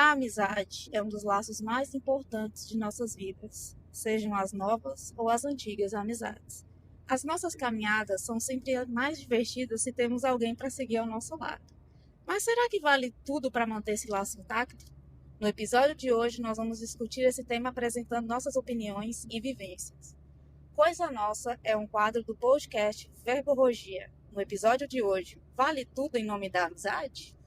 A amizade é um dos laços mais importantes de nossas vidas, sejam as novas ou as antigas amizades. As nossas caminhadas são sempre mais divertidas se temos alguém para seguir ao nosso lado. Mas será que vale tudo para manter esse laço intacto? No episódio de hoje, nós vamos discutir esse tema apresentando nossas opiniões e vivências. Coisa Nossa é um quadro do podcast Verborragia. No episódio de hoje, vale tudo em nome da amizade?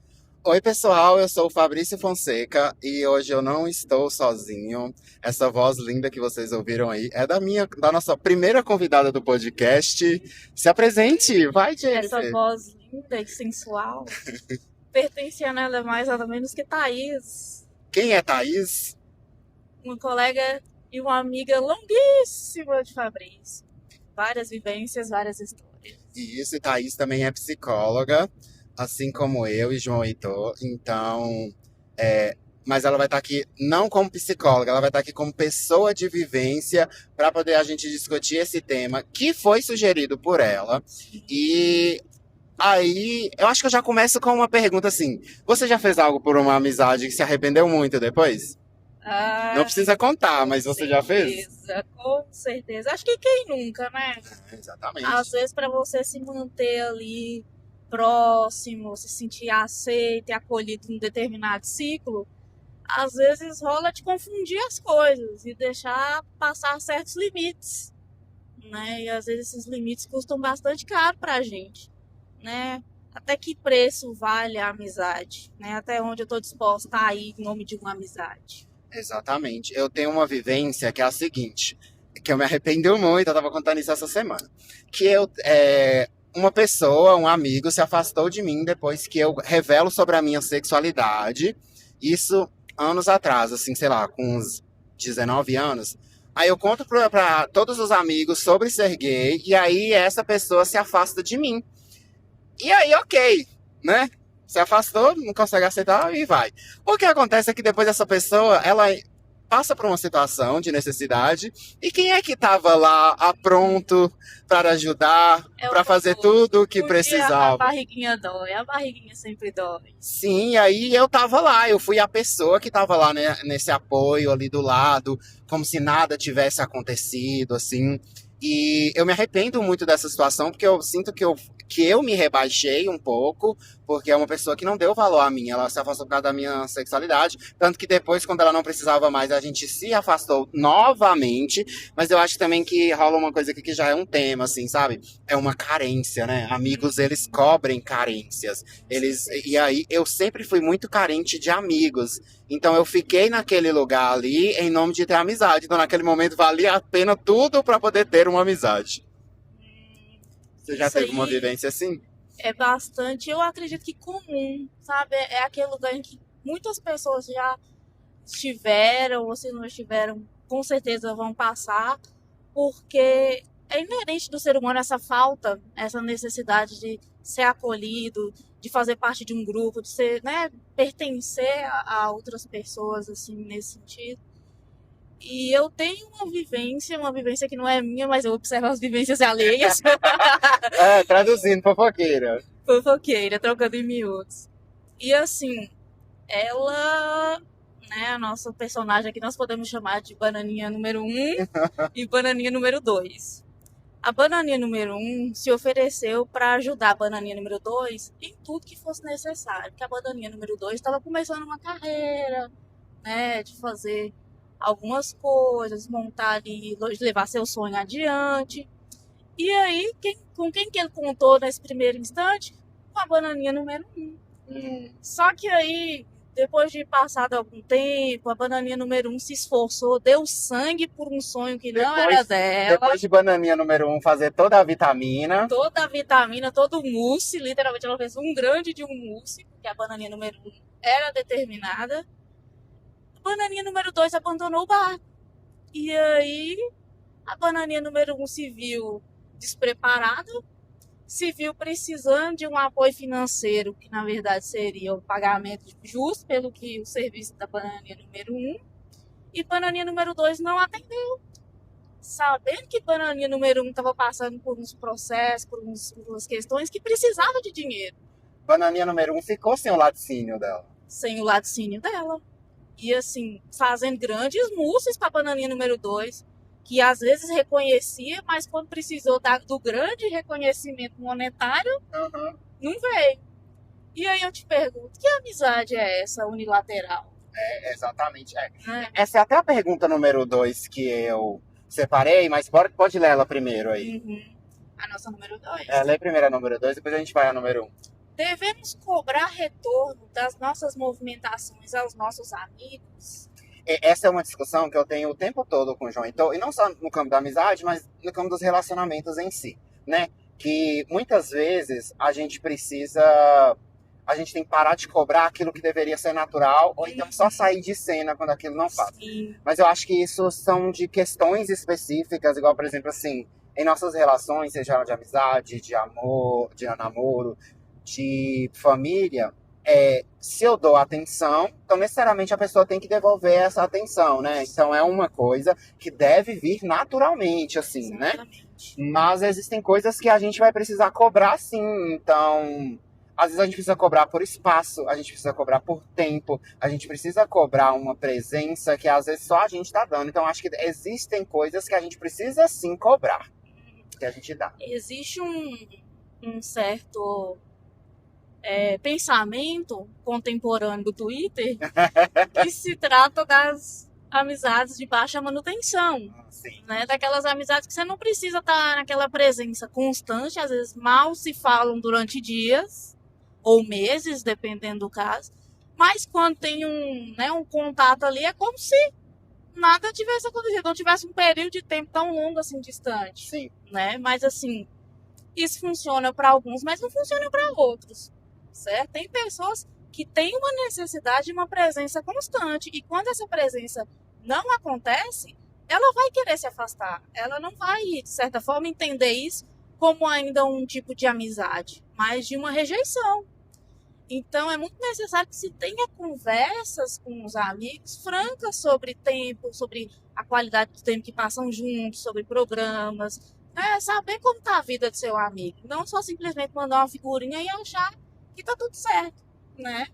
Oi, pessoal, eu sou o Fabrício Fonseca e hoje eu não estou sozinho. Essa voz linda que vocês ouviram aí é da nossa primeira convidada do podcast. Se apresente, vai, Jennifer. Essa voz linda e sensual pertence a nada mais, nada menos que Thaís. Quem é Thaís? Uma colega e uma amiga longuíssima de Fabrício. Várias vivências, várias histórias. E isso, e Thaís também é psicóloga, assim como eu e João Heitor. Então, mas ela vai estar aqui não como psicóloga, ela vai estar aqui como pessoa de vivência para poder a gente discutir esse tema que foi sugerido por ela. E aí, eu acho que eu já começo com uma pergunta assim: você já fez algo por uma amizade que se arrependeu muito depois? Não precisa contar, mas você já fez? Com certeza. Acho que quem nunca, né? Exatamente. Às vezes, para você se manter ali próximo, se sentir aceito e acolhido em um determinado ciclo, às vezes rola de confundir as coisas e deixar passar certos limites, né? E às vezes esses limites custam bastante caro pra gente, né? Até que preço vale a amizade, né? Até onde eu tô disposta a ir em nome de uma amizade. Exatamente. Eu tenho uma vivência que é a seguinte, que eu me arrependo muito, eu tava contando isso essa semana. Que uma pessoa, um amigo, se afastou de mim depois que eu revelo sobre a minha sexualidade. Isso anos atrás, assim, sei lá, com uns 19 anos. Aí eu conto pra todos os amigos sobre ser gay, e aí essa pessoa se afasta de mim. E aí, ok, né? Se afastou, não consegue aceitar e vai. O que acontece é que depois essa pessoa, ela passa por uma situação de necessidade. E quem é que estava lá pronto para ajudar, para fazer tudo o que precisava? A barriguinha dói, a barriguinha sempre dói. Sim, aí eu tava lá, eu fui a pessoa que tava lá, né, nesse apoio ali do lado, como se nada tivesse acontecido, assim. E eu me arrependo muito dessa situação, porque eu sinto que eu me rebaixei um pouco, porque é uma pessoa que não deu valor a mim, ela se afastou por causa da minha sexualidade, tanto que depois, quando ela não precisava mais, a gente se afastou novamente, mas eu acho também que rola uma coisa aqui que já é um tema, assim, sabe? É uma carência, né? Amigos, eles cobrem carências, e aí eu sempre fui muito carente de amigos, então eu fiquei naquele lugar ali em nome de ter amizade, então naquele momento valia a pena tudo para poder ter uma amizade. Você já teve uma vivência assim? É bastante, eu acredito que comum, sabe? É aquele lugar em que muitas pessoas já estiveram, ou se não estiveram, com certeza vão passar, porque é inerente do ser humano essa falta, essa necessidade de ser acolhido, de fazer parte de um grupo, de ser, né, pertencer a outras pessoas, assim, nesse sentido. E eu tenho uma vivência que não é minha, mas eu observo as vivências alheias. Traduzindo, fofoqueira. Fofoqueira, trocando em miúdos. E assim, ela, né, a nossa personagem aqui, nós podemos chamar de Bananinha número 1 e Bananinha número 2. A Bananinha número 1 se ofereceu para ajudar a Bananinha número 2 em tudo que fosse necessário. Porque a Bananinha número 2 estava começando uma carreira, né, de fazer algumas coisas, montar ali, levar seu sonho adiante. E aí, com quem que ele contou nesse primeiro instante? Com a Bananinha número 1. Só que aí, depois de passado algum tempo, a Bananinha número 1 se esforçou, deu sangue por um sonho que não era dela. Depois de Bananinha número 1 fazer toda a vitamina. Toda a vitamina, todo o mousse, literalmente ela fez um grande de um mousse, porque a Bananinha número 1 era determinada. Bananinha número 2 abandonou o barco. E aí, a Bananinha número 1 se viu despreparada, se viu precisando de um apoio financeiro, que na verdade seria o pagamento justo pelo que o serviço da Bananinha número 1. E Bananinha número 2 não atendeu. Sabendo que Bananinha número 1 estava passando por uns processos, por umas questões que precisava de dinheiro. Bananinha número 1 ficou sem o laticínio dela. Sem o laticínio dela. E assim, fazendo grandes moças pra bananinha número 2, que às vezes reconhecia, mas quando precisou do grande reconhecimento monetário, Uhum. não veio. E aí eu te pergunto, que amizade é essa unilateral? Exatamente. Né? Essa é até a pergunta número 2 que eu separei, mas pode ler ela primeiro aí. Uhum. A nossa número 2. Lê primeiro a número 2, depois a gente vai a número 1. Devemos cobrar retorno das nossas movimentações aos nossos amigos? Essa é uma discussão que eu tenho o tempo todo com o João. Então, e não só no campo da amizade, mas no campo dos relacionamentos em si, né? Que muitas vezes a gente tem que parar de cobrar aquilo que deveria ser natural, ou então só sair de cena quando aquilo não faz. Sim. Mas eu acho que isso são de questões específicas, igual, por exemplo, assim, em nossas relações, seja ela de amizade, de amor, de namoro, de família, se eu dou atenção, então necessariamente a pessoa tem que devolver essa atenção, né? Então é uma coisa que deve vir naturalmente, assim, Exatamente. né? Mas existem coisas que a gente vai precisar cobrar, sim. Então, às vezes a gente precisa cobrar por espaço, a gente precisa cobrar por tempo, a gente precisa cobrar uma presença que às vezes só a gente tá dando. Então, acho que existem coisas que a gente precisa sim cobrar, que a gente dá. Existe um certo pensamento contemporâneo do Twitter que se trata das amizades de baixa manutenção. Sim. Né? Daquelas amizades que você não precisa estar naquela presença constante, às vezes mal se falam durante dias ou meses, dependendo do caso, mas quando tem um contato ali, é como se nada tivesse acontecido, não tivesse um período de tempo tão longo assim distante. Sim. Né? Mas assim, isso funciona para alguns, mas não funciona para outros, certo? Tem pessoas que têm uma necessidade de uma presença constante, e quando essa presença não acontece, ela vai querer se afastar. Ela não vai, de certa forma, entender isso como ainda um tipo de amizade, mas de uma rejeição. Então, é muito necessário que se tenha conversas com os amigos francas sobre tempo, sobre a qualidade do tempo que passam juntos, sobre programas, saber como está a vida do seu amigo. Não só simplesmente mandar uma figurinha e achar que está tudo certo, né?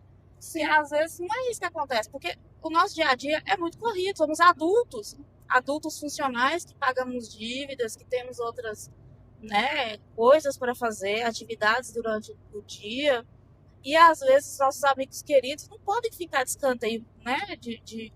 E às vezes não é isso que acontece, porque o nosso dia a dia é muito corrido, somos adultos funcionais que pagamos dívidas, que temos outras, né, coisas para fazer, atividades durante o dia. E às vezes nossos amigos queridos não podem ficar de escanteio, né, de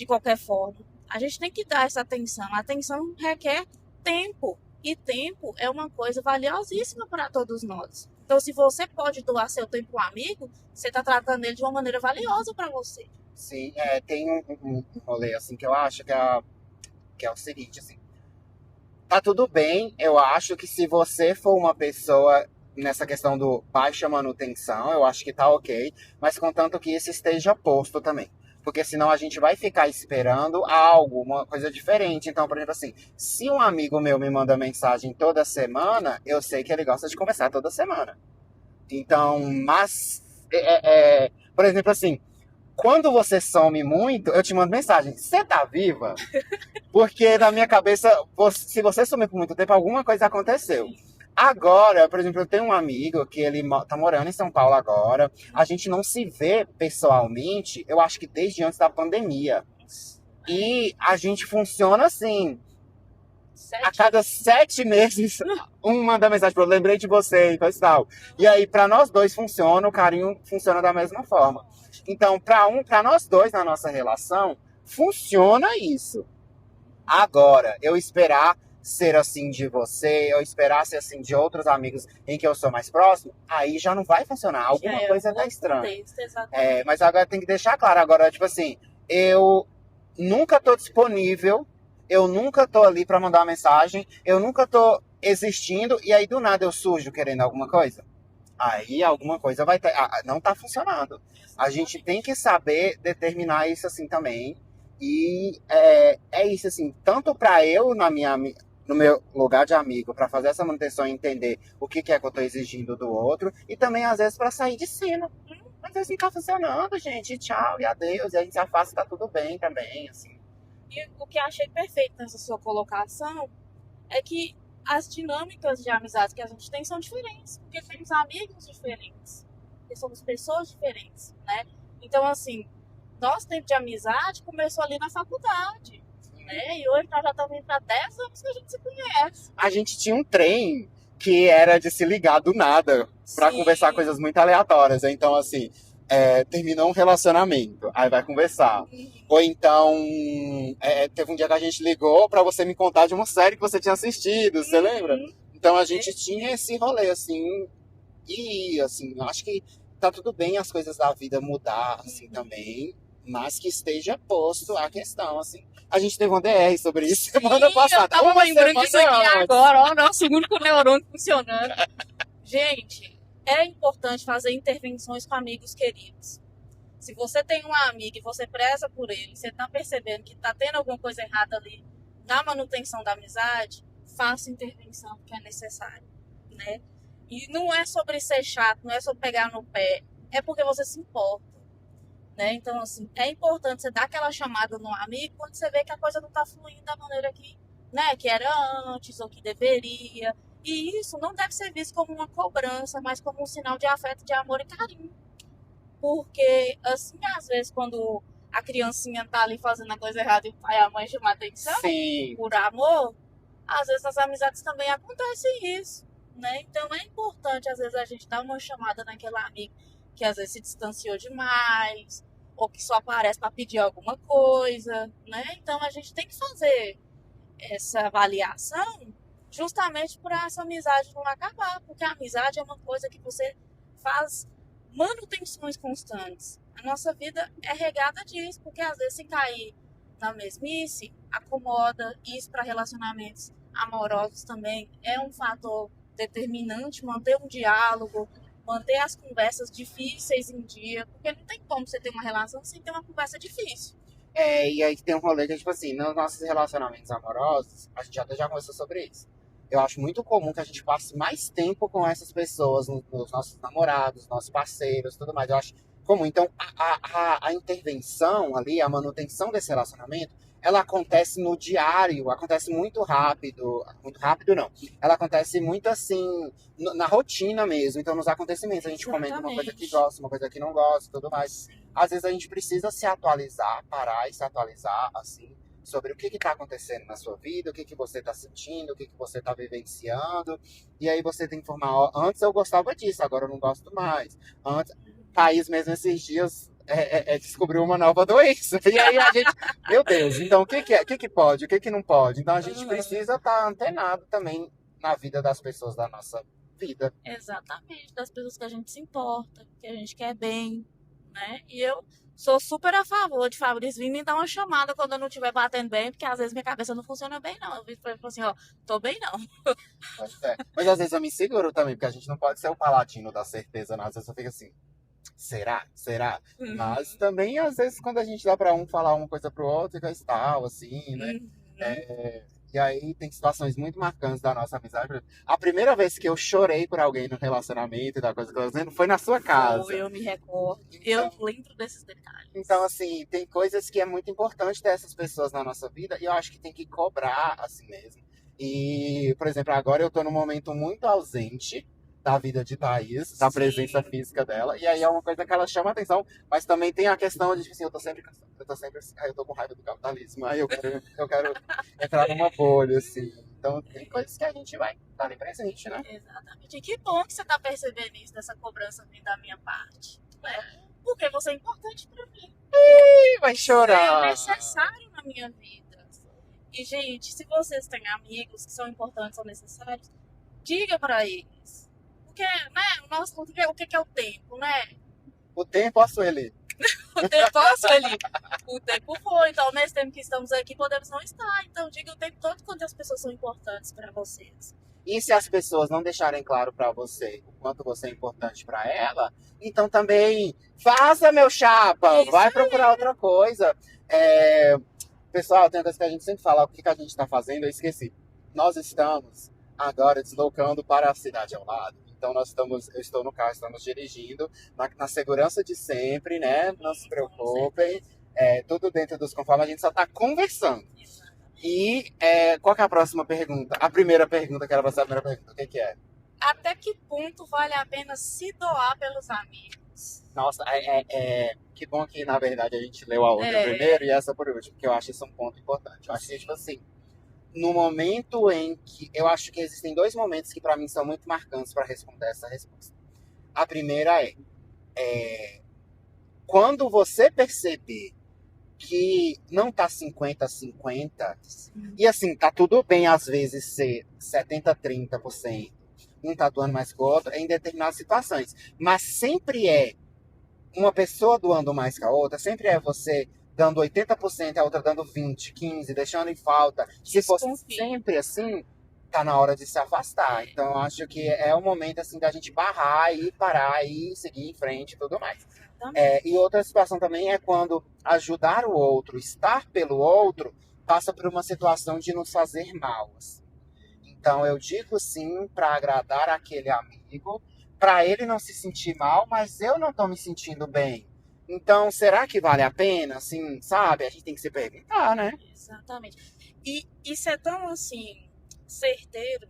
qualquer forma. A gente tem que dar essa atenção. A atenção requer tempo. E tempo é uma coisa valiosíssima para todos nós. Então, se você pode doar seu tempo ao amigo, você está tratando ele de uma maneira valiosa para você. Sim, tem um rolê assim que eu acho que é o seguinte, assim. Tá tudo bem, eu acho que se você for uma pessoa nessa questão do baixa manutenção, eu acho que tá ok, mas contanto que isso esteja posto também. Porque senão a gente vai ficar esperando algo, uma coisa diferente. Então, por exemplo, assim, se um amigo meu me manda mensagem toda semana, eu sei que ele gosta de conversar toda semana. Então, mas, por exemplo, assim, quando você some muito, eu te mando mensagem, você tá viva? Porque na minha cabeça, se você sumir por muito tempo, alguma coisa aconteceu. Agora, por exemplo, eu tenho um amigo que ele tá morando em São Paulo agora. A gente não se vê pessoalmente, eu acho que desde antes da pandemia. E a gente funciona assim. A cada 7 meses, um manda mensagem pra eu, lembrei de você e coisa e tal. E aí, pra nós dois funciona, o carinho funciona da mesma forma. Então, pra nós dois, na nossa relação, funciona isso. Agora, eu esperar ser assim de você, eu esperar ser assim de outros amigos em que eu sou mais próximo, aí já não vai funcionar. Alguma coisa tá estranha. Mas agora tem que deixar claro, agora, tipo assim, eu nunca tô disponível, eu nunca tô ali pra mandar uma mensagem, eu nunca tô existindo, e aí do nada eu surjo querendo alguma coisa. Aí alguma coisa vai ter, não tá funcionando. A gente tem que saber determinar isso assim também. E é isso, assim, tanto para eu, no meu lugar de amigo, para fazer essa manutenção e entender o que é que eu tô exigindo do outro, e também, às vezes, para sair de cena. Às vezes não tá funcionando, gente, tchau e adeus, e a gente se afasta, tá tudo bem também, assim. E o que eu achei perfeito nessa sua colocação é que as dinâmicas de amizade que a gente tem são diferentes, porque temos amigos diferentes, porque somos pessoas diferentes, né? Então, assim, nosso tempo de amizade começou ali na faculdade, né? E hoje nós já estamos indo para 10 anos que a gente se conhece. A gente tinha um trem que era de se ligar do nada pra Sim. conversar coisas muito aleatórias. Então, assim, terminou um relacionamento, aí vai conversar. Ou então, teve um dia que a gente ligou pra você me contar de uma série que você tinha assistido, você lembra? Então a gente tinha esse rolê, assim, e, assim, eu acho que tá tudo bem as coisas da vida mudar, assim, também, mas que esteja posto a questão, assim. A gente teve uma DR sobre isso semana passada. Eu tava Uma lembrando semana disso aqui antes. agora, ó, nosso único neurônio funcionando. Gente, é importante fazer intervenções com amigos queridos. Se você tem um amigo e você preza por ele, você tá percebendo que tá tendo alguma coisa errada ali na manutenção da amizade, faça intervenção porque é necessário, né? E não é sobre ser chato, não é sobre pegar no pé, é porque você se importa, né? Então, assim, é importante você dar aquela chamada no amigo quando você vê que a coisa não tá fluindo da maneira que, né, que era antes ou que deveria. E isso não deve ser visto como uma cobrança, mas como um sinal de afeto, de amor e carinho. Porque, assim, às vezes, quando a criancinha tá ali fazendo a coisa errada e o pai e a mãe chamam a atenção Sim. por amor, às vezes nas amizades também acontece isso, né? Então é importante, às vezes, a gente dar uma chamada naquele amigo que às vezes se distanciou demais, ou que só aparece para pedir alguma coisa, né? Então a gente tem que fazer essa avaliação justamente para essa amizade não acabar, porque a amizade é uma coisa que você faz manutenções constantes. A nossa vida é regada disso, porque às vezes se cair na mesmice, acomoda. Isso para relacionamentos amorosos também é um fator determinante, manter um diálogo, manter as conversas difíceis em dia, porque não tem como você ter uma relação sem ter uma conversa difícil. E aí tem um rolê que, tipo assim, nos nossos relacionamentos amorosos, a gente até já conversou sobre isso. Eu acho muito comum que a gente passe mais tempo com essas pessoas, nos nossos namorados, nossos parceiros, tudo mais. Eu acho comum. Então, a intervenção ali, a manutenção desse relacionamento, ela acontece no diário, acontece muito rápido. Muito rápido, não. Ela acontece muito, assim, na rotina mesmo. Então, nos acontecimentos, a gente comenta uma coisa que gosta, uma coisa que não gosta, tudo mais. Às vezes a gente precisa se atualizar, parar e se atualizar, assim, sobre o que está acontecendo na sua vida, o que você está sentindo, o que você está vivenciando. E aí você tem que informar, ó, antes eu gostava disso, agora eu não gosto mais. Antes, Thaís mesmo esses dias descobriu uma nova doença. E aí a gente, meu Deus, então o que pode, o que não pode? Então a gente precisa estar antenado também na vida das pessoas da nossa vida. Exatamente, das pessoas que a gente se importa, que a gente quer bem, né? E eu sou super a favor de Fabrício vir me dar uma chamada quando eu não estiver batendo bem, porque às vezes minha cabeça não funciona bem, não. Eu viro pra ele e falo assim, ó, tô bem não. Mas às vezes eu me seguro também, porque a gente não pode ser o paladino da certeza, não. Às vezes eu fico assim, será? Será? Mas também, às vezes, quando a gente dá pra um falar uma coisa pro outro, fica tal, assim, né? E aí tem situações muito marcantes da nossa amizade. A primeira vez que eu chorei por alguém no relacionamento e da coisa que eu tô dizendo foi na sua casa. Eu me recordo. Eu lembro desses detalhes. Então, assim, tem coisas que é muito importante ter essas pessoas na nossa vida e eu acho que tem que cobrar assim mesmo. E, por exemplo, agora eu tô num momento muito ausente da vida de Thaís, da presença física dela. E aí é uma coisa que ela chama atenção, mas também tem a questão de, tipo assim, eu tô sempre assim, eu tô com raiva do capitalismo. Aí eu quero entrar numa bolha, assim. Então tem coisas que a gente vai estar ali presente, né? Exatamente. E que bom que você tá percebendo isso, dessa cobrança vindo da minha parte, né? Porque você é importante pra mim. Vai chorar. É necessário na minha vida. E, gente, se vocês têm amigos que são importantes ou necessários, diga pra eles. Porque, né, o que é o tempo, né? O tempo, a Sueli. O tempo passou ali. O tempo foi. Então, nesse tempo que estamos aqui, podemos não estar. Então, diga o tempo todo quanto as pessoas são importantes pra vocês. E se as pessoas não deixarem claro pra você o quanto você é importante pra ela, então também faça, meu chapa. Isso Vai aí. procurar outra coisa. Pessoal, tem uma coisa que a gente sempre fala. O que a gente tá fazendo? Eu esqueci. Nós estamos agora deslocando para a cidade ao lado. Então eu estou no carro, estamos dirigindo na segurança de sempre, né? Não se preocupem. Tudo dentro dos conformes, a gente só está conversando. E qual que é a próxima pergunta? A primeira pergunta, que era pra ser a primeira pergunta. O que é? Até que ponto vale a pena se doar pelos amigos? Nossa, que bom que, na verdade, a gente leu a outra É. primeiro e essa por último, porque eu acho isso um ponto importante. Eu acho que, tipo assim, no momento em que... Eu acho que existem dois momentos que, pra mim, são muito marcantes pra responder essa resposta. A primeira quando você perceber que não tá 50-50, e assim, tá tudo bem às vezes ser 70-30%, um tá doando mais que o outro, em determinadas situações. Mas sempre é uma pessoa doando mais que a outra, sempre é você dando 80% e a outra dando 20, 15, deixando em falta. Se fosse Desconfio. sempre assim, tá na hora de se afastar. Então, eu acho que é o momento assim da gente barrar e parar e seguir em frente e tudo mais. E outra situação também é quando ajudar o outro, estar pelo outro, passa por uma situação de nos fazer mal. Assim. Então, eu digo sim para agradar aquele amigo, para ele não se sentir mal, mas eu não tô me sentindo bem. Então, será que vale a pena? Assim, sabe? A gente tem que se perguntar, né? Exatamente. E isso é tão, assim, certeiro,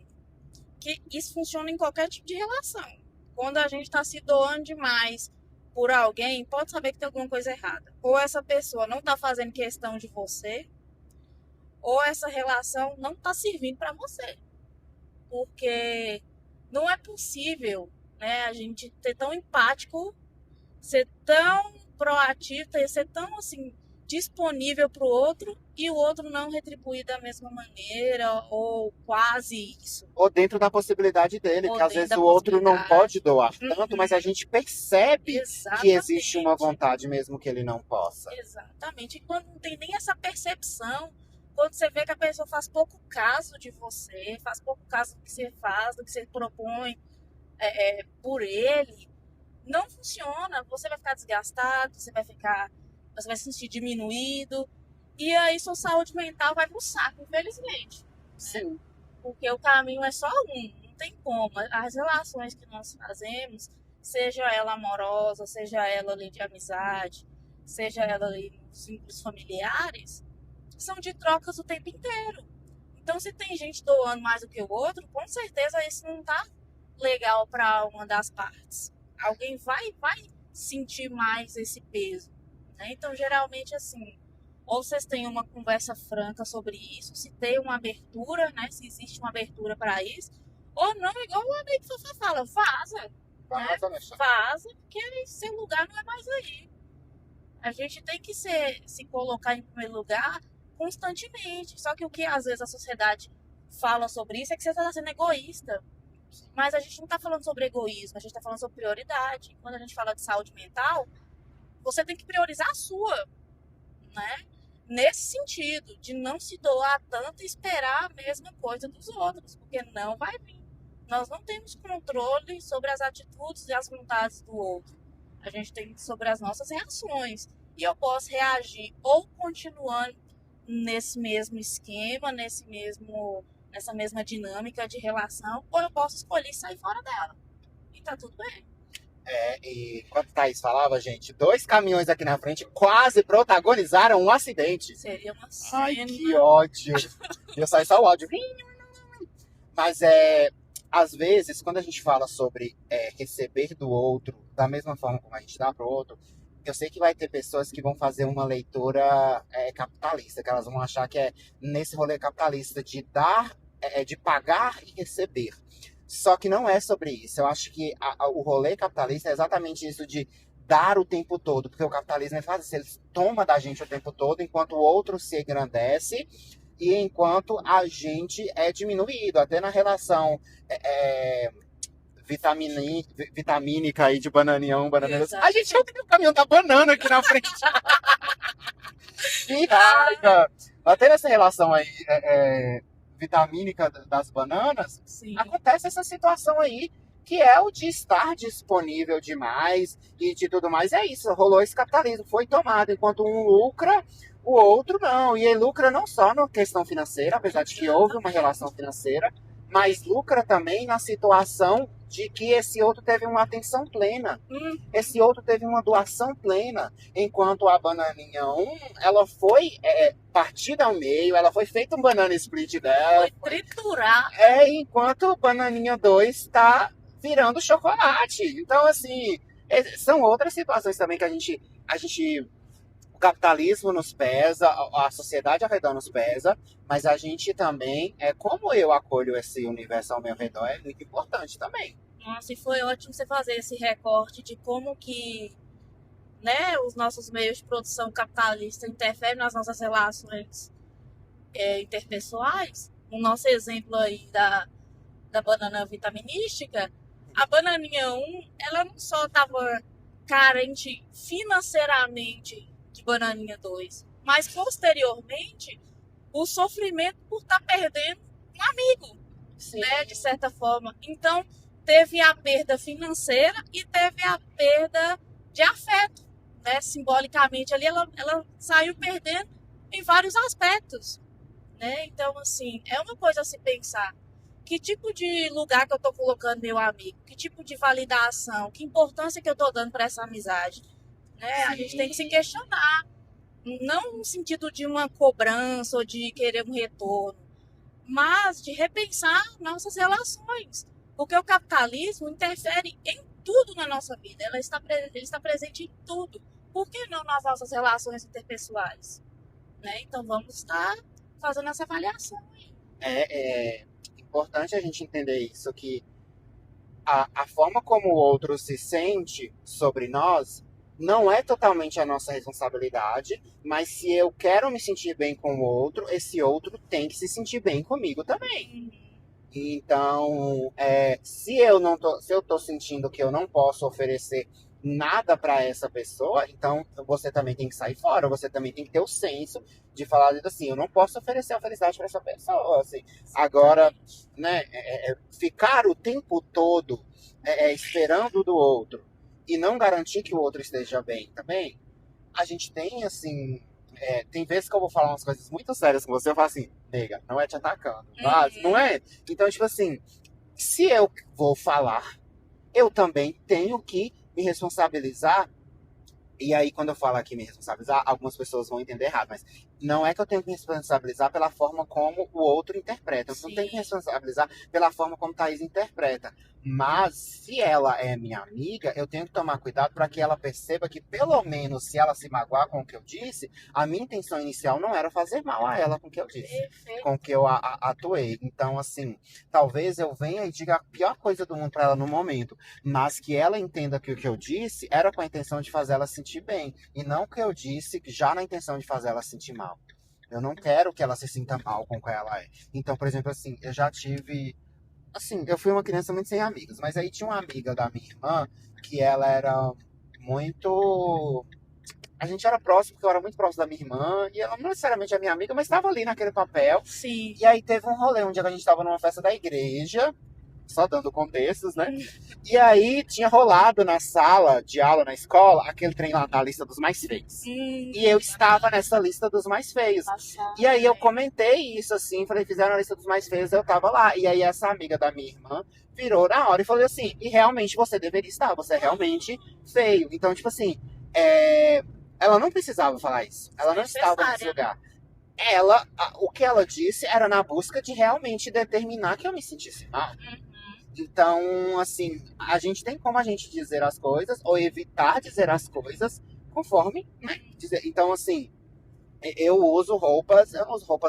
que isso funciona em qualquer tipo de relação. Quando a gente está se doando demais por alguém, pode saber que tem alguma coisa errada. Ou essa pessoa não está fazendo questão de você, ou essa relação não está servindo para você. Porque não é possível, né, a gente ser tão empático, ser tão proativo, ser tão assim disponível para o outro e o outro não retribuir da mesma maneira ou quase isso. Ou dentro da possibilidade dele, Ou que às dentro vezes da o outro não possibilidade. pode doar tanto, mas a gente percebe Exatamente. que existe uma vontade mesmo que ele não possa. Exatamente. E quando não tem nem essa percepção, quando você vê que a pessoa faz pouco caso de você, faz pouco caso do que você faz, do que você propõe por ele, não funciona. Você vai ficar desgastado, você vai se sentir diminuído. E aí sua saúde mental vai pro saco, infelizmente. Sim. Porque o caminho é só um, não tem como. As relações que nós fazemos, seja ela amorosa, seja ela ali de amizade, seja ela ali nos vínculos familiares, são de trocas o tempo inteiro. Então, se tem gente doando mais do que o outro, com certeza isso não tá legal para uma das partes. Alguém vai sentir mais esse peso, né? Então, geralmente, assim, ou vocês têm uma conversa franca sobre isso, se tem uma abertura, né? Se existe uma abertura para isso, ou não, igual o amigo Fafá fala, vaza, vaza, porque seu lugar não é mais aí. A gente tem que se colocar em primeiro lugar constantemente. Só que o que às vezes a sociedade fala sobre isso é que você está sendo egoísta. Mas a gente não está falando sobre egoísmo, a gente está falando sobre prioridade. Quando a gente fala de saúde mental, você tem que priorizar a sua, né? Nesse sentido, de não se doar tanto e esperar a mesma coisa dos outros, porque não vai vir. Nós não temos controle sobre as atitudes e as vontades do outro. A gente tem sobre as nossas reações. E eu posso reagir ou continuando nesse mesmo esquema, nessa mesma dinâmica de relação, ou eu posso escolher sair fora dela. E tá tudo bem. E quando Thaís falava, gente, 2 caminhões aqui na frente quase protagonizaram um acidente. Seria uma cena. Ai, que ódio. Eu saí só o ódio. Mas às vezes, quando a gente fala sobre receber do outro da mesma forma como a gente dá pro outro, eu sei que vai ter pessoas que vão fazer uma leitura capitalista, que elas vão achar que é nesse rolê capitalista de dar, de pagar e receber. Só que não é sobre isso. Eu acho que o rolê capitalista é exatamente isso de dar o tempo todo, porque o capitalismo é fácil, ele toma da gente o tempo todo, enquanto o outro se engrandece e enquanto a gente é diminuído, até na relação vitamínica aí de bananinha 1, bananinha 2. A gente não tem o caminhão da banana aqui na frente. Que raiva! Até nessa relação aí vitamínica das bananas, Sim. Acontece essa situação aí, que é o de estar disponível demais e de tudo mais. É isso, rolou esse capitalismo, foi tomado. Enquanto um lucra, o outro não. E ele lucra não só na questão financeira, apesar de que houve uma relação financeira, mas lucra também na situação de que esse outro teve uma atenção plena. Esse outro teve uma doação plena. Enquanto a bananinha 1, ela foi partida ao meio, ela foi feita um banana split dela. Foi triturar. Enquanto o bananinha 2 está virando chocolate. Então, assim, São outras situações também que o capitalismo nos pesa, a sociedade ao redor nos pesa, mas a gente também, como eu acolho esse universo ao meu redor, é muito importante também. Nossa, e foi ótimo você fazer esse recorte de como que, né, os nossos meios de produção capitalista interferem nas nossas relações interpessoais. O nosso exemplo aí da banana vitaminística, a bananinha 1, ela não só estava carente financeiramente de bananinha 2, mas posteriormente o sofrimento por estar perdendo um amigo, né, de certa forma. Então, teve a perda financeira e teve a perda de afeto, né? Simbolicamente ali ela saiu perdendo em vários aspectos, né? Então, assim, é uma coisa a se pensar. Que tipo de lugar que eu estou colocando meu amigo? Que tipo de validação? Que importância que eu estou dando para essa amizade? Né? A gente tem que se questionar. Não no sentido de uma cobrança ou de querer um retorno, mas de repensar nossas relações. Porque o capitalismo interfere em tudo na nossa vida. Ele está presente em tudo. Por que não nas nossas relações interpessoais? Né? Então vamos estar fazendo essa avaliação aí. É importante a gente entender isso, que a forma como o outro se sente sobre nós não é totalmente a nossa responsabilidade, mas se eu quero me sentir bem com o outro, esse outro tem que se sentir bem comigo também. Então, se eu tô sentindo que eu não posso oferecer nada para essa pessoa, então você também tem que sair fora, você também tem que ter o senso de falar assim, eu não posso oferecer a felicidade para essa pessoa, assim. Agora, né, ficar o tempo todo esperando do outro e não garantir que o outro esteja bem também, a gente tem, assim, tem vezes que eu vou falar umas coisas muito sérias com você, eu falo assim, nega, não é te atacando, mas não é? Então, tipo assim, se eu vou falar, eu também tenho que me responsabilizar. E aí, quando eu falo aqui me responsabilizar, algumas pessoas vão entender errado, mas não é que eu tenho que me responsabilizar pela forma como o outro interpreta. Eu não tenho que me responsabilizar pela forma como Thaís interpreta. Mas, se ela é minha amiga, eu tenho que tomar cuidado para que ela perceba que, pelo menos, se ela se magoar com o que eu disse, a minha intenção inicial não era fazer mal a ela com o que eu disse, com o que eu atuei. Então, assim, talvez eu venha e diga a pior coisa do mundo para ela no momento, mas que ela entenda que o que eu disse era com a intenção de fazer ela sentir bem, e não o que eu disse já na intenção de fazer ela sentir mal. Eu não quero que ela se sinta mal com o que ela é. Então, por exemplo, assim, eu já tive... Assim, eu fui uma criança muito sem amigos, mas aí tinha uma amiga da minha irmã que ela era muito... A gente era próximo, porque eu era muito próximo da minha irmã, e ela não necessariamente é minha amiga, mas estava ali naquele papel. Sim. E aí teve um rolê, um dia que a gente estava numa festa da igreja, só dando contextos, né? E aí tinha rolado na sala de aula, na escola, aquele trem lá da lista dos mais feios. E eu estava nessa lista dos mais feios. E aí eu comentei isso assim, falei, fizeram a lista dos mais feios, eu tava lá. E aí essa amiga da minha irmã virou na hora e falou assim, e realmente você deveria estar, você é realmente feio. Então, tipo assim, ela não precisava falar isso. Ela não estava nesse lugar. O que ela disse era na busca de realmente determinar que eu me sentisse mal. Então, assim, a gente tem como a gente dizer as coisas ou evitar dizer as coisas conforme, né? Então, assim, eu uso roupas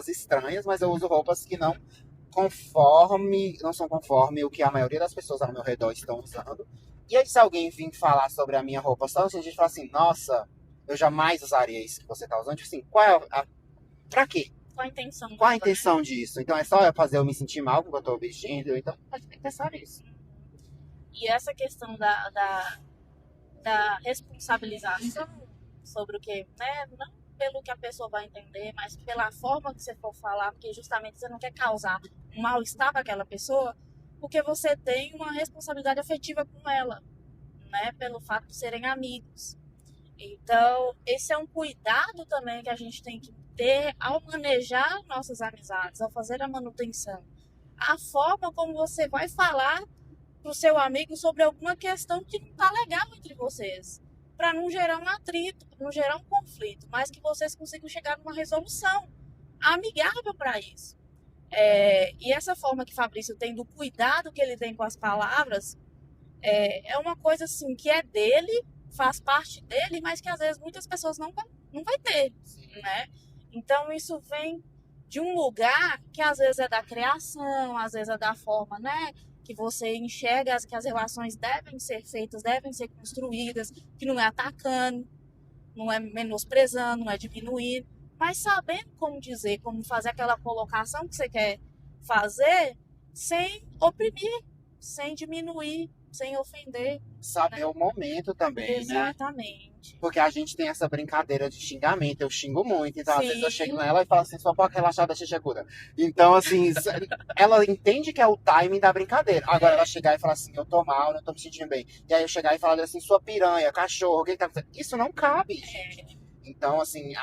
estranhas, mas eu uso roupas que não são conforme o que a maioria das pessoas ao meu redor estão usando. E aí, se alguém vir falar sobre a minha roupa, só a gente fala assim, nossa, eu jamais usaria isso que você tá usando. Tipo assim, pra quê? Qual a intenção? Qual a intenção disso? Então é só eu fazer eu me sentir mal com o que eu tô vestindo? Então a gente tem que pensar nisso. E essa questão da responsabilização sobre o que, né? Não pelo que a pessoa vai entender, mas pela forma que você for falar, porque justamente você não quer causar um mal-estar para aquela pessoa, porque você tem uma responsabilidade afetiva com ela, né? Pelo fato de serem amigos. Então, esse é um cuidado também que a gente tem que ter ao manejar nossas amizades, ao fazer a manutenção. A forma como você vai falar pro seu amigo sobre alguma questão que não tá legal entre vocês, para não gerar um atrito, não gerar um conflito, mas que vocês consigam chegar numa resolução amigável para isso. E essa forma que Fabrício tem do cuidado que ele tem com as palavras, É uma coisa assim que é dele, faz parte dele, mas que às vezes muitas pessoas não vai ter, Sim. né? Então isso vem de um lugar que às vezes é da criação, às vezes é da forma, né? Que você enxerga que as relações devem ser feitas, devem ser construídas, que não é atacando, não é menosprezando, não é diminuindo, mas sabendo como dizer, como fazer aquela colocação que você quer fazer sem oprimir, sem diminuir, sem ofender. Saber o momento também, né? Exatamente. Porque a gente tem essa brincadeira de xingamento, eu xingo muito, então às vezes eu Sim. chego nela e falo assim, sua boca relaxada, xixecuda. Então, assim, ela entende que é o timing da brincadeira. Agora ela chegar e falar assim, eu tô mal, não tô me sentindo bem. E aí eu chegar e falar assim, sua piranha, cachorro, o que tá acontecendo? Isso não cabe, gente. Então, assim,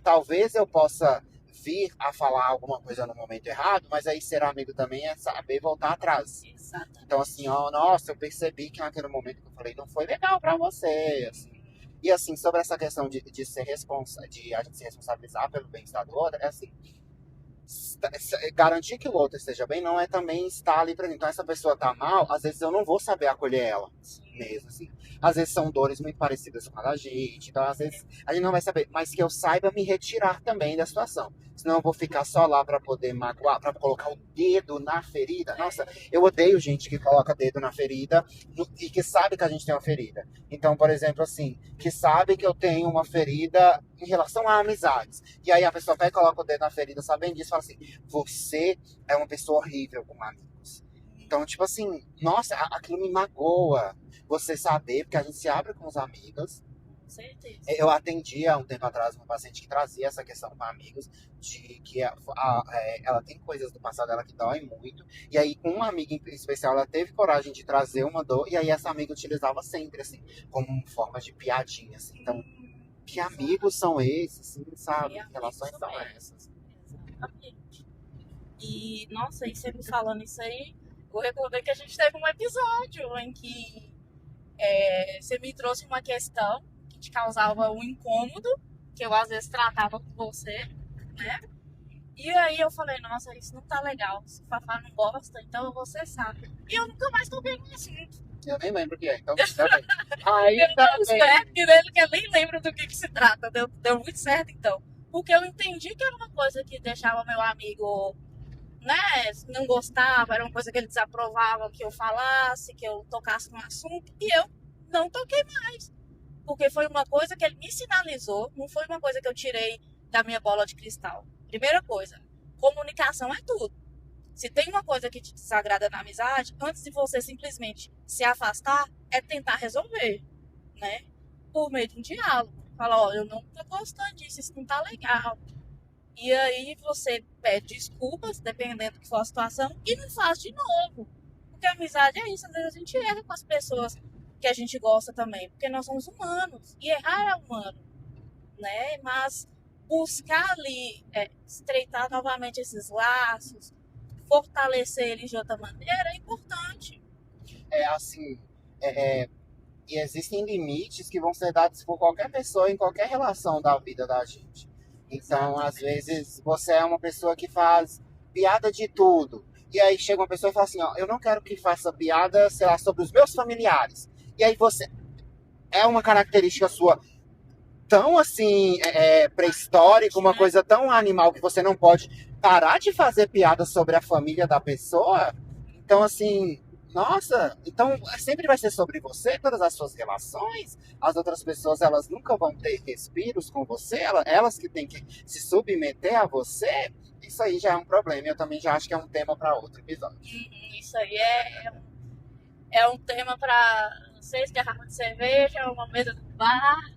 talvez eu possa vir a falar alguma coisa no momento errado, mas aí ser amigo também é saber voltar atrás. Exatamente. Então, assim, ó, nossa, eu percebi que naquele momento que eu falei não foi legal pra você, assim. E, assim, sobre essa questão de ser de a gente se responsabilizar pelo bem-estar do outro, é assim, garantir que o outro esteja bem não é também estar ali pra mim. Então, essa pessoa tá mal, às vezes eu não vou saber acolher ela mesmo, assim. Às vezes são dores muito parecidas com a da gente, então às vezes a gente não vai saber, mas que eu saiba me retirar também da situação. Senão eu vou ficar só lá pra poder magoar, pra colocar o dedo na ferida. Nossa, eu odeio gente que coloca dedo na ferida e que sabe que a gente tem uma ferida. Então, por exemplo, assim, que sabe que eu tenho uma ferida em relação a amizades. E aí a pessoa pega e coloca o dedo na ferida, sabendo disso, e fala assim, você é uma pessoa horrível com amigos. Então, tipo assim, nossa, aquilo me magoa. Você saber, porque a gente se abre com os amigos. Com certeza. Eu atendi há um tempo atrás uma paciente que trazia essa questão com amigos, de que ela tem coisas do passado dela que doem muito. E aí, com uma amiga em especial, ela teve coragem de trazer uma dor. E aí, essa amiga utilizava sempre, assim, como forma de piadinha, assim. Então, que amigos são esses, assim, sabe? Que relações são essas? Exatamente. E, nossa, e você me falando isso aí, eu recordei que a gente teve um episódio em que você me trouxe uma questão que te causava um incômodo, que eu às vezes tratava com você, né? E aí eu falei, nossa, isso não tá legal. Se o Fafá não gosta, então eu vou cessar. E eu nunca mais toquei no assunto. Eu nem lembro o que é, então tá bem. Aí Deu tá tão bem. certo que dele que eu nem lembro do que se trata. Deu muito certo, então. Porque eu entendi que era uma coisa que deixava meu amigo, né, não gostava, era uma coisa que ele desaprovava que eu falasse, que eu tocasse no assunto, e eu não toquei mais. Porque foi uma coisa que ele me sinalizou, não foi uma coisa que eu tirei da minha bola de cristal. Primeira coisa, comunicação é tudo. Se tem uma coisa que te desagrada na amizade, antes de você simplesmente se afastar, é tentar resolver, né? Por meio de um diálogo. Fala, ó, eu não tô gostando disso, isso não tá legal. E aí você pede desculpas, dependendo do que for a situação, e não faz de novo. Porque a amizade é isso, às vezes a gente erra com as pessoas que a gente gosta também, porque nós somos humanos, e errar é humano, né? Mas buscar ali, estreitar novamente esses laços, fortalecer eles de outra maneira é importante. É assim, e existem limites que vão ser dados por qualquer pessoa em qualquer relação da vida da gente. Então, às vezes, você é uma pessoa que faz piada de tudo. E aí chega uma pessoa e fala assim, ó, eu não quero que faça piada, sei lá, sobre os meus familiares. E aí você... É uma característica sua tão, assim, pré-histórica, uma coisa tão animal que você não pode parar de fazer piada sobre a família da pessoa. Então, assim... Nossa, então sempre vai ser sobre você, todas as suas relações. As outras pessoas, elas nunca vão ter respiros com você, elas que têm que se submeter a você. Isso aí já é um problema. Eu também já acho que é um tema para outro episódio. Isso aí é um tema para 6 garrafas de cerveja, uma mesa de bar.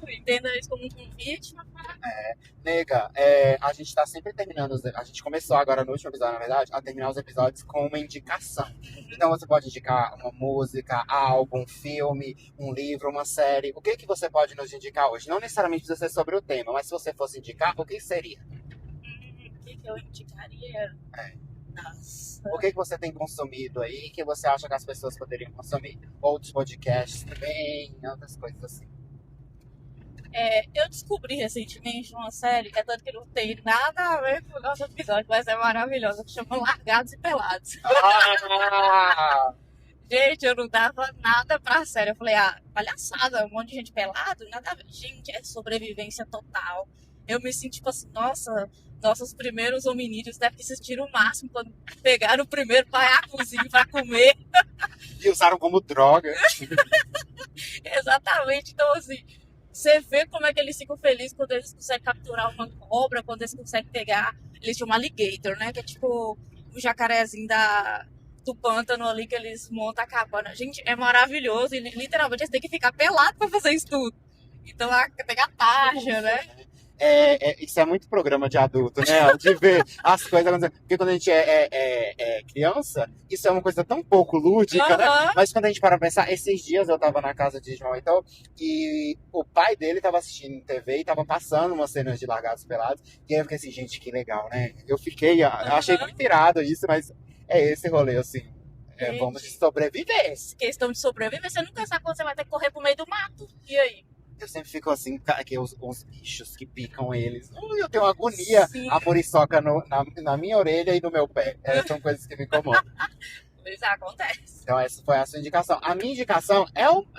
Entenda isso como um convite. Nega, a gente tá sempre terminando. A gente começou agora no último episódio, na verdade, a terminar os episódios com uma indicação. Então você pode indicar uma música, álbum, filme, um livro, uma série. O que que você pode nos indicar hoje? Não necessariamente precisa ser sobre o tema, mas se você fosse indicar, o que seria? O que eu indicaria? Nossa. O que que você tem consumido aí que você acha que as pessoas poderiam consumir? Outros podcasts também, outras coisas assim. Eu descobri recentemente uma série, que é tanto que não tem nada a ver com o nosso episódio, mas é maravilhosa, que chama Largados e Pelados. Ah! Gente, eu não dava nada pra série. Eu falei, palhaçada, um monte de gente pelado, nada a ver. Gente, é sobrevivência total. Eu me senti tipo assim, nossa, nossos primeiros hominídeos devem ter assistido o máximo quando pegaram o primeiro paiacozinho pra comer. E usaram como droga. Exatamente. Então, assim, você vê como é que eles ficam felizes quando eles conseguem capturar uma cobra, quando eles conseguem pegar. Eles chamam alligator, né? Que é tipo o jacarezinho do pântano ali que eles montam a cabana. Gente, é maravilhoso. E literalmente eles têm que ficar pelados pra fazer isso tudo. Então tem a tarja, né? Isso é muito programa de adulto, né? De ver as coisas acontecendo. Porque quando a gente é criança, isso é uma coisa tão pouco lúdica, né? Mas quando a gente para pra pensar, esses dias eu tava na casa de João então, e o pai dele tava assistindo TV e tava passando umas cenas de Largados e Pelados. E aí eu fiquei assim, gente, que legal, né? Eu achei muito irado isso, mas é esse rolê, assim. Vamos sobreviver. Questão de sobreviver, você nunca sabe quando você vai ter que correr pro meio do mato. E aí? Eu sempre fico assim, que os bichos que picam eles. Eu tenho uma agonia, a muriçoca na minha orelha e no meu pé. São coisas que me incomodam. Isso acontece. Então essa foi a sua indicação. A minha indicação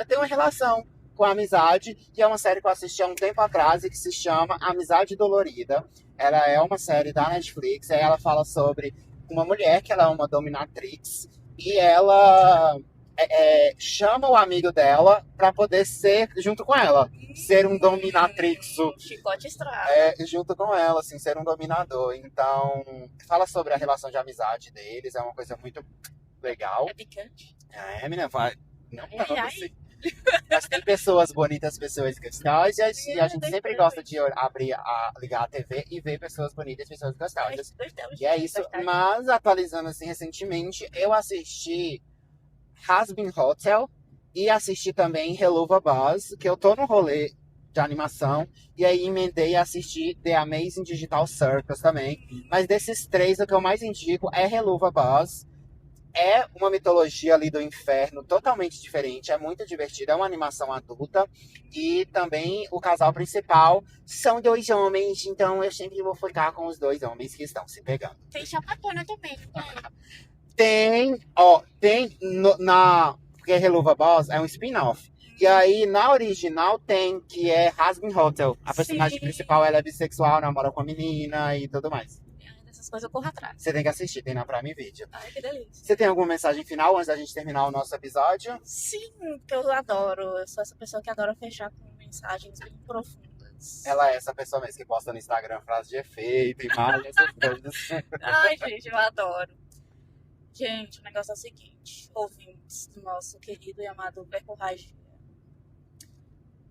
tem uma relação com a amizade, e é uma série que eu assisti há um tempo atrás e que se chama Amizade Dolorida. Ela é uma série da Netflix, e ela fala sobre uma mulher que ela é uma dominatrix, e ela chama o amigo dela pra poder ser junto com ela. Ser um dominatrixo. Chicote estrada. Junto com ela, assim, ser um dominador. Então, fala sobre a relação de amizade deles, é uma coisa muito legal. É picante. Menina, vai. Não, assim. Mas tem pessoas bonitas, pessoas gostosas, e a gente sempre gosta de ligar a TV e ver pessoas bonitas, pessoas gostosas. E é isso. Mas, atualizando assim, recentemente, eu assisti Hazbin Hotel e assisti também Helluva Boss, que eu tô no rolê de animação, e aí emendei e assisti The Amazing Digital Circus também. Mas desses três, o que eu mais indico é Helluva Boss. É uma mitologia ali do inferno totalmente diferente, é muito divertido, é uma animação adulta. E também o casal principal são dois homens, então eu sempre vou ficar com os dois homens que estão se pegando. Tem chapatona também, porque Helluva Boss é um spin-off. E aí, na original, tem, que é Hazbin Hotel. A personagem principal, ela é bissexual, namora com a menina e tudo mais. Essas coisas eu corro atrás. Você tem que assistir, tem na Prime Video. Ai, que delícia. Você tem alguma mensagem final antes da gente terminar o nosso episódio? Sim, que eu adoro. Eu sou essa pessoa que adora fechar com mensagens bem profundas. Ela é essa pessoa mesmo que posta no Instagram frases de efeito, imagens, essas coisas. Ai, gente, eu adoro. Gente, o negócio é o seguinte, ouvintes do nosso querido e amado Verborragia.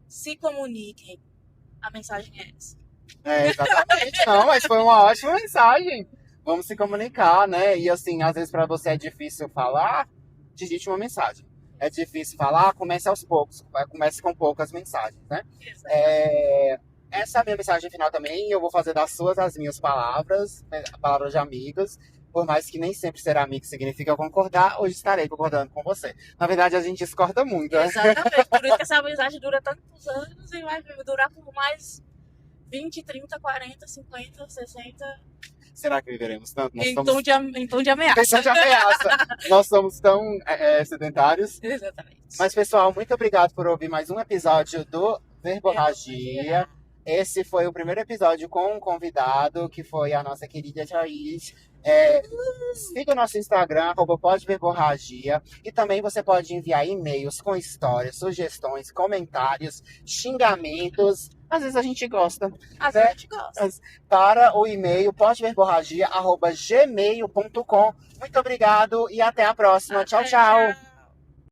Se comuniquem. A mensagem é essa. Exatamente. Não, mas foi uma ótima mensagem. Vamos se comunicar, né? E assim, às vezes pra você é difícil falar, digite uma mensagem. É difícil falar, comece aos poucos. Comece com poucas mensagens, né? Essa é a minha mensagem final também. Eu vou fazer das suas as minhas palavras, palavras de amigos. Por mais que nem sempre ser amigo significa concordar, hoje estarei concordando com você. Na verdade, a gente discorda muito, né? Exatamente. Por isso que essa amizade dura tantos anos e vai durar por mais 20, 30, 40, 50, 60... Será que viveremos tanto? Em tom de ameaça. Em tom de ameaça. Nós somos tão sedentários. Exatamente. Mas, pessoal, muito obrigado por ouvir mais um episódio do Verborragia. Esse foi o primeiro episódio com um convidado, que foi a nossa querida Thaís. Siga o nosso Instagram, @podverborragia. E também você pode enviar e-mails com histórias, sugestões, comentários, xingamentos. Às vezes a gente gosta. Às vezes a gente gosta. Para o e-mail podverborragia@gmail.com. Muito obrigado e até a próxima. Tchau, tchau.